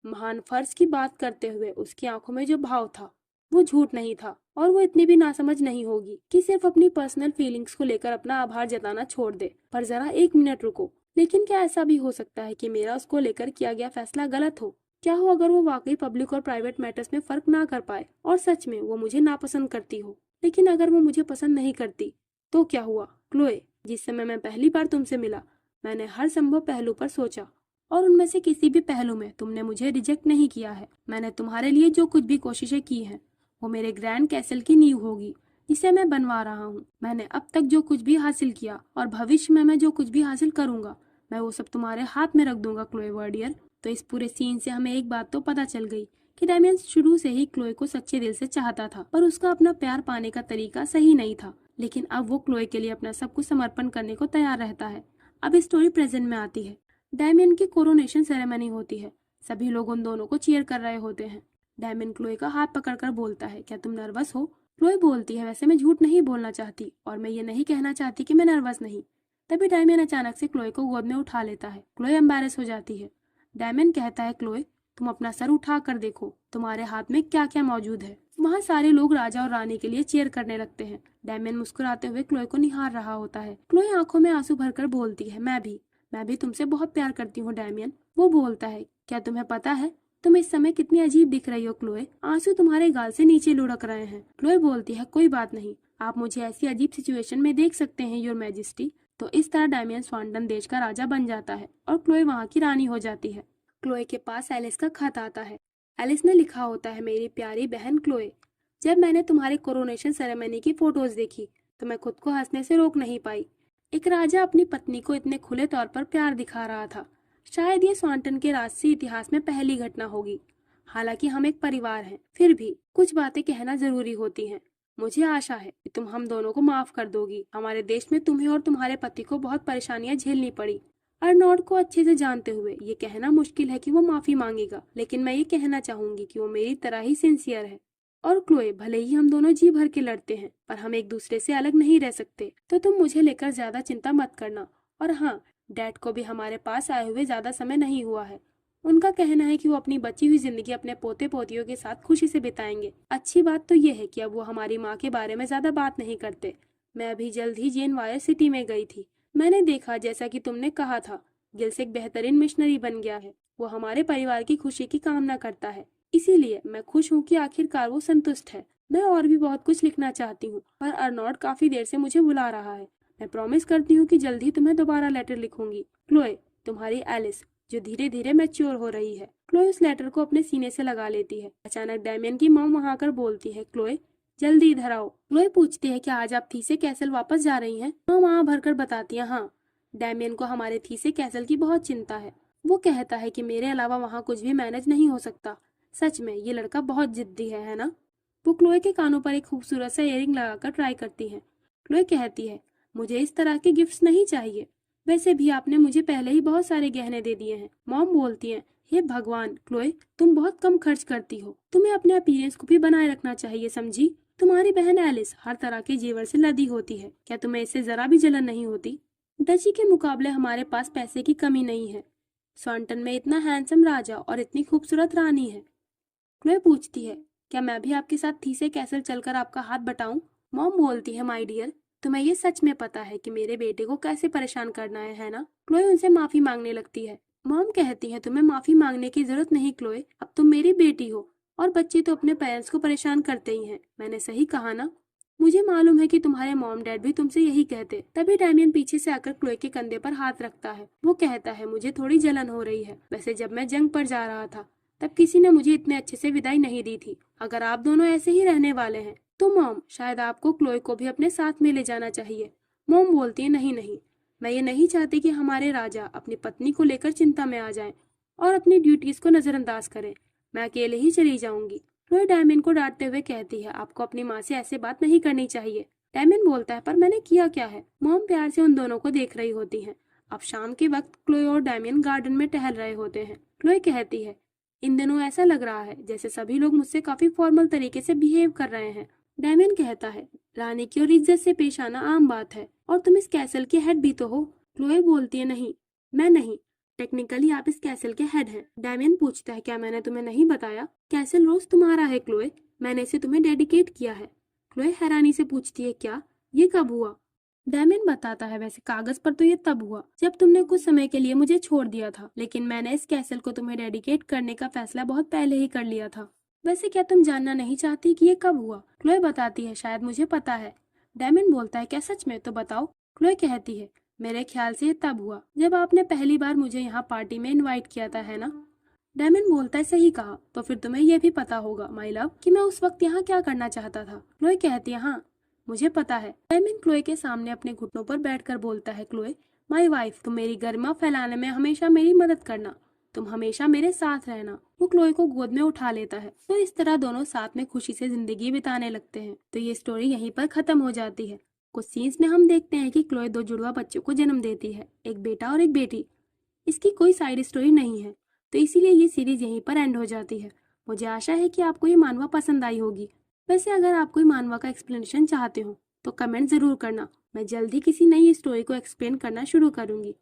महान फर्ज की बात करते हुए उसकी आंखों में जो भाव था वो झूठ नहीं था, और वो इतनी भी नासमझ नहीं होगी कि सिर्फ अपनी पर्सनल फीलिंग्स को लेकर अपना आभार जताना छोड़ दे। पर जरा 1 मिनट रुको, लेकिन क्या ऐसा भी हो सकता है कि मेरा उसको लेकर किया गया फैसला गलत हो? क्या हो अगर वो वाकई पब्लिक और प्राइवेट मैटर्स में फर्क ना कर पाए और सच में वो मुझे नापसंद करती हो? लेकिन अगर वो मुझे पसंद नहीं करती तो क्या हुआ? क्लोए, जिस समय मैं पहली बार तुमसे मिला मैंने हर संभव पहलू पर सोचा और उनमें से किसी भी पहलू में तुमने मुझे रिजेक्ट नहीं किया है। मैंने तुम्हारे लिए जो कुछ भी कोशिशें की हैं वो मेरे ग्रैंड कैसल की नींव होगी जिसे मैं बनवा रहा हूँ। मैंने अब तक जो कुछ भी हासिल किया और भविष्य में मैं जो कुछ भी हासिल करूंगा मैं वो सब तुम्हारे हाथ में रख दूंगा क्लोए वर्डियर। तो इस पूरे सीन से हमें एक बात तो पता चल गई कि डैमियन शुरू से ही क्लोए को सच्चे दिल से चाहता था, पर उसका अपना प्यार पाने का तरीका सही नहीं था। लेकिन अब वो क्लोए के लिए अपना सब कुछ समर्पण करने को तैयार रहता है। अब स्टोरी प्रेजेंट में आती है। डैमियन की कोरोनेशन सेरेमनी होती है। सभी लोग उन दोनों को चीयर कर रहे होते हैं। डैमियन क्लोए का हाथ पकड़कर बोलता है, क्या तुम नर्वस हो? क्लोए बोलती है, वैसे मैं झूठ नहीं बोलना चाहती और मैं ये नहीं कहना चाहती कि मैं नर्वस नहीं। तभी डैमियन अचानक से क्लोए को गोद में उठा लेता है। क्लोए एम्बैरेस हो जाती है। डैमियन कहता है, क्लोए तुम अपना सर उठा कर देखो, तुम्हारे हाथ में क्या क्या मौजूद है। वहाँ सारे लोग राजा और रानी के लिए चीयर करने लगते हैं। डैमियन मुस्कुराते हुए क्लोए को निहार रहा होता है। क्लोए आंखों में आंसू भरकर बोलती है, मैं भी तुमसे बहुत प्यार करती हूँ डैमियन। वो बोलता है, क्या तुम्हें पता है तुम इस समय कितनी अजीब दिख रही हो क्लोए, आंसू तुम्हारे गाल से नीचे लुढ़क रहे हैं। क्लोए बोलती है, कोई बात नहीं, आप मुझे ऐसी अजीब सिचुएशन में देख सकते हैं योर मैजेस्टी। तो इस तरह डैमियन स्वांटन देश का राजा बन जाता है और क्लोए वहाँ की रानी हो जाती है। क्लोए के पास एलिस का खत आता है। एलिस ने लिखा होता है, मेरी प्यारी बहन क्लोए, जब मैंने तुम्हारे कोरोनेशन सेरेमनी की फोटोज देखी तो मैं खुद को हंसने से रोक नहीं पाई। एक राजा अपनी पत्नी को इतने खुले तौर पर प्यार दिखा रहा था। शायद ये स्वांटन के राजसी इतिहास में पहली घटना होगी। हालांकि हम एक परिवार हैं, फिर भी कुछ बातें कहना जरूरी होती हैं। मुझे आशा है कि तुम हम दोनों को माफ कर दोगी। हमारे देश में तुम्हें और तुम्हारे पति को बहुत परेशानियां झेलनी पड़ी। अर्नोल्ड को अच्छे से जानते हुए ये कहना मुश्किल है कि वो माफी मांगेगा, लेकिन मैं ये कहना चाहूंगी कि वो मेरी तरह ही सिंसियर है। और क्लोए, भले ही हम दोनों जी भर के लड़ते हैं पर हम एक दूसरे से अलग नहीं रह सकते। तो तुम मुझे लेकर ज्यादा चिंता मत करना। और हाँ, डैड को भी हमारे पास आए हुए ज्यादा समय नहीं हुआ है। उनका कहना है कि वो अपनी बची हुई जिंदगी अपने पोते पोतियों के साथ खुशी से बिताएंगे। अच्छी बात तो ये है कि अब वो हमारी माँ के बारे में ज्यादा बात नहीं करते। मैं अभी जल्द ही जेन वायर सिटी में गई थी। मैंने देखा, जैसा कि तुमने कहा था, गिल्स एक बेहतरीन मिशनरी बन गया है। वो हमारे परिवार की खुशी की कामना करता है, इसीलिए मैं खुश हूँ कि आखिरकार वो संतुष्ट है। मैं और भी बहुत कुछ लिखना चाहती हूँ, पर अर्नोल्ड काफी देर से मुझे बुला रहा है। मैं प्रॉमिस करती हूँ कि जल्द ही तुम्हें दोबारा लेटर लिखूंगी। क्लोए, तुम्हारी एलिस, जो धीरे धीरे मैच्योर हो रही है। क्लोए उस लेटर को अपने सीने से लगा लेती है। अचानक डैमियन की मॉम वहां आकर बोलती है, क्लोए जल्दी इधर आओ। क्लोए पूछती है, क्या आज आप थीसे कैसल वापस जा रही हैं? मॉम वहां भरकर बताती है, हाँ, डैमियन को हमारे थीसे कैसल की बहुत चिंता है। वो कहता है कि मेरे अलावा वहाँ कुछ भी मैनेज नहीं हो सकता। सच में ये लड़का बहुत जिद्दी है ना? वो क्लोए के कानों पर एक खूबसूरत सा इयरिंग लगाकर ट्राई करती है। क्लोए कहती है, मुझे इस तरह के गिफ्ट्स नहीं चाहिए। वैसे भी आपने मुझे पहले ही बहुत सारे गहने दे दिए हैं। मॉम बोलती है, हे भगवान क्लोए, तुम बहुत कम खर्च करती हो। तुम्हें अपने अपीयरेंस को भी बनाए रखना चाहिए, समझी? तुम्हारी बहन एलिस हर तरह के जेवर से लदी होती है। क्या तुम्हें इससे जरा भी जलन नहीं होती? डची के मुकाबले हमारे पास पैसे की कमी नहीं है। स्वांटन में इतना हैंडसम राजा और इतनी खूबसूरत रानी है। क्लोए पूछती है, क्या मैं भी आपके साथ थीसे कैसल चलकर आपका हाथ बटाऊं? मॉम बोलती है, माय डियर, तुम्हें ये सच में पता है कि मेरे बेटे को कैसे परेशान करना है ना? क्लोए उनसे माफी मांगने लगती है। मॉम कहती है, तुम्हें माफी मांगने की जरूरत नहीं क्लोए, अब तुम मेरी बेटी हो और बच्चे तो अपने पेरेंट्स को परेशान करते ही हैं। मैंने सही कहा ना? मुझे मालूम है कि तुम्हारे मॉम डैड भी तुमसे यही कहते। तभी डैमियन पीछे से आकर क्लोए के कंधे पर हाथ रखता है। वो कहता है, मुझे थोड़ी जलन हो रही है। वैसे जब मैं जंग पर जा रहा था तब किसी ने मुझे इतने अच्छे से विदाई नहीं दी थी। अगर आप दोनों ऐसे ही रहने वाले हैं तो मॉम, शायद आपको क्लोए को भी अपने साथ में ले जाना चाहिए। मॉम बोलती है, नहीं नहीं, मैं ये नहीं चाहती कि हमारे राजा अपनी पत्नी को लेकर चिंता में आ जाएं और अपनी ड्यूटीज को नजरअंदाज करें। मैं अकेले ही चली जाऊंगी। क्लोए डैमियन को डांटते हुए कहती है, आपको अपनी माँ से ऐसे बात नहीं करनी चाहिए। डैमियन बोलता है, पर मैंने किया क्या है। मॉम प्यार से उन दोनों को देख रही होती हैं। अब शाम के वक्त क्लोए और डैमियन गार्डन में टहल रहे होते हैं। क्लोए कहती है, इन दिनों ऐसा लग रहा है जैसे सभी लोग मुझसे काफी फॉर्मल तरीके से बिहेव कर रहे हैं। डैमियन कहता है, रानी की और इज्जत से पेश आना आम बात है, और तुम इस कैसल के हेड भी तो हो। क्लोए बोलती है, नहीं, मैं नहीं, टेक्निकली आप इस कैसल के हेड हैं। डैमियन पूछता है, क्या मैंने तुम्हें नहीं बताया? कैसल रोज तुम्हारा है क्लोए, मैंने इसे तुम्हें डेडिकेट किया है। क्लोए हैरानी से पूछती है, क्या? ये कब हुआ? डैमियन बताता है, वैसे कागज पर तो ये तब हुआ जब तुमने कुछ समय के लिए मुझे छोड़ दिया था, लेकिन मैंने इस कैसल को तुम्हें डेडिकेट करने का फैसला बहुत पहले ही कर लिया था। वैसे क्या तुम जानना नहीं चाहती कि ये कब हुआ? क्लोए बताती है, शायद मुझे पता है। डैमियन बोलता है, क्या सच में? तो बताओ। क्लोए कहती है, मेरे ख्याल से ये तब हुआ जब आपने पहली बार मुझे यहाँ पार्टी में इनवाइट किया था, है ना? डैमियन बोलता है, सही कहा। तो फिर तुम्हें यह भी पता होगा माय लव कि मैं उस वक्त यहाँ क्या करना चाहता था। क्लोए कहती है, हाँ, मुझे पता है। डैमियन क्लोए के सामने अपने घुटनों पर बैठकर बोलता है, क्लोए माय वाइफ, तुम मेरी गरिमा फैलाने में हमेशा मेरी मदद करना, तुम हमेशा मेरे साथ रहना। वो क्लोए को गोद में उठा लेता है। तो इस तरह दोनों साथ में खुशी से जिंदगी बिताने लगते हैं। तो ये स्टोरी यहीं पर खत्म हो जाती है। कुछ सीन्स में हम देखते हैं कि क्लोए 2 जुड़वा बच्चों को जन्म देती है, एक बेटा और एक बेटी। इसकी कोई साइड स्टोरी नहीं है, तो इसीलिए ये सीरीज यहीं पर एंड हो जाती है। मुझे आशा है कि आपको ये मानवा पसंद आई होगी। वैसे अगर आप कोई मानवा का एक्सप्लेनेशन चाहते हो तो कमेंट जरूर करना, मैं जल्द ही किसी नई स्टोरी को एक्सप्लेन करना शुरू करूंगी।